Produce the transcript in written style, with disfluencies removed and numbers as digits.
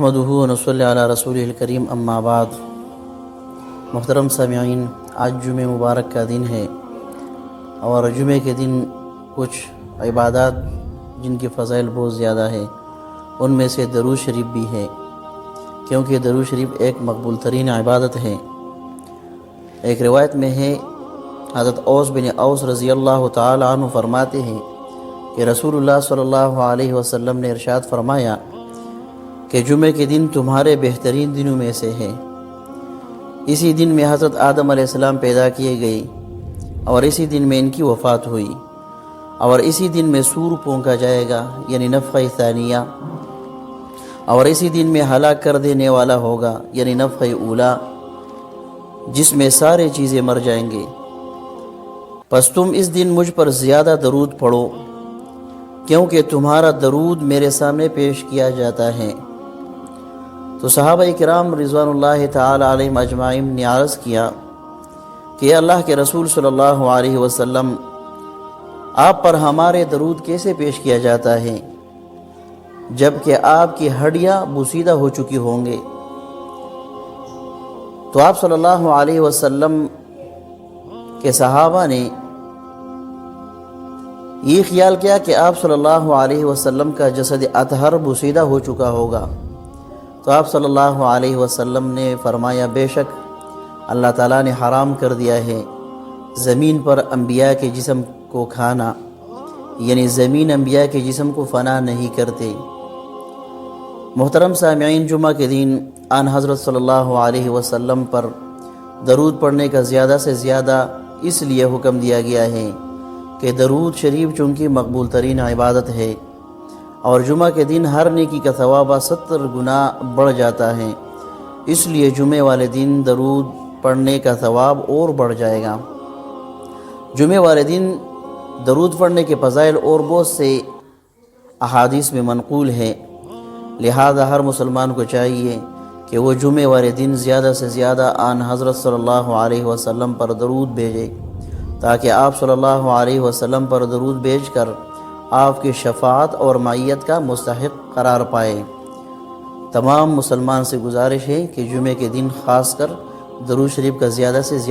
نحمدہ ونصلی علی رسولہ الکریم اما بعد۔ محترم سامعین، آج جمعہ مبارک کا دن ہے اور جمعہ کے دن کچھ عبادات جن کی فضائل بہت زیادہ ہے، ان میں سے درود شریف بھی ہے، کیونکہ درود شریف ایک مقبول ترین عبادت ہے۔ ایک روایت میں ہے، حضرت اوس بن اوس رضی اللہ تعالی عنہ فرماتے ہیں کہ رسول اللہ صلی اللہ علیہ وسلم نے ارشاد فرمایا کہ جمعہ کے دن تمہارے بہترین دنوں میں سے ہے۔ اسی دن میں حضرت آدم علیہ السلام پیدا کیے گئے اور اسی دن میں ان کی وفات ہوئی، اور اسی دن میں سور پھونکا جائے گا یعنی نفخہ ثانیہ، اور اسی دن میں ہلاک کر دینے والا ہوگا یعنی نفخہ اولا، جس میں سارے چیزیں مر جائیں گے۔ پس تم اس دن مجھ پر زیادہ درود پڑھو، کیونکہ تمہارا درود میرے سامنے پیش کیا جاتا ہے۔ تو صحابہ کرام رضوان اللہ تعالی علیہم اجمعین نے عرض کیا کہ اللہ کے رسول صلی اللہ علیہ وسلم، آپ پر ہمارے درود کیسے پیش کیا جاتا ہے جبکہ آپ کی ہڈیاں بوسیدہ ہو چکی ہوں گے؟ تو آپ صلی اللہ علیہ وسلم کے صحابہ نے یہ خیال کیا کہ آپ صلی اللہ علیہ وسلم کا جسد اطہر بوسیدہ ہو چکا ہوگا، تو آپ صلی اللہ علیہ وسلم نے فرمایا، بے شک اللہ تعالیٰ نے حرام کر دیا ہے زمین پر انبیاء کے جسم کو کھانا، یعنی زمین انبیاء کے جسم کو فنا نہیں کرتے۔ محترم سامعین، جمعہ کے دن آن حضرت صلی اللہ علیہ وسلم پر درود پڑھنے کا زیادہ سے زیادہ اس لیے حکم دیا گیا ہے کہ درود شریف چونکہ مقبول ترین عبادت ہے، اور جمعہ کے دن ہر نیکی کا ثواب 70 گنا بڑھ جاتا ہے، اس لیے جمعہ والے دن درود پڑھنے کا ثواب اور بڑھ جائے گا۔ جمعہ والے دن درود پڑھنے کے فضائل اور بہت سے احادیث میں منقول ہے، لہذا ہر مسلمان کو چاہیے کہ وہ جمعہ والے دن زیادہ سے زیادہ آن حضرت صلی اللہ علیہ وسلم پر درود بھیجے، تاکہ آپ صلی اللہ علیہ وسلم پر درود بھیج کر آپ کی شفاعت اور معیت کا مستحق قرار پائے۔ تمام مسلمان سے گزارش ہے کہ جمعہ کے دن خاص کر درود شریف کا زیادہ سے زیادہ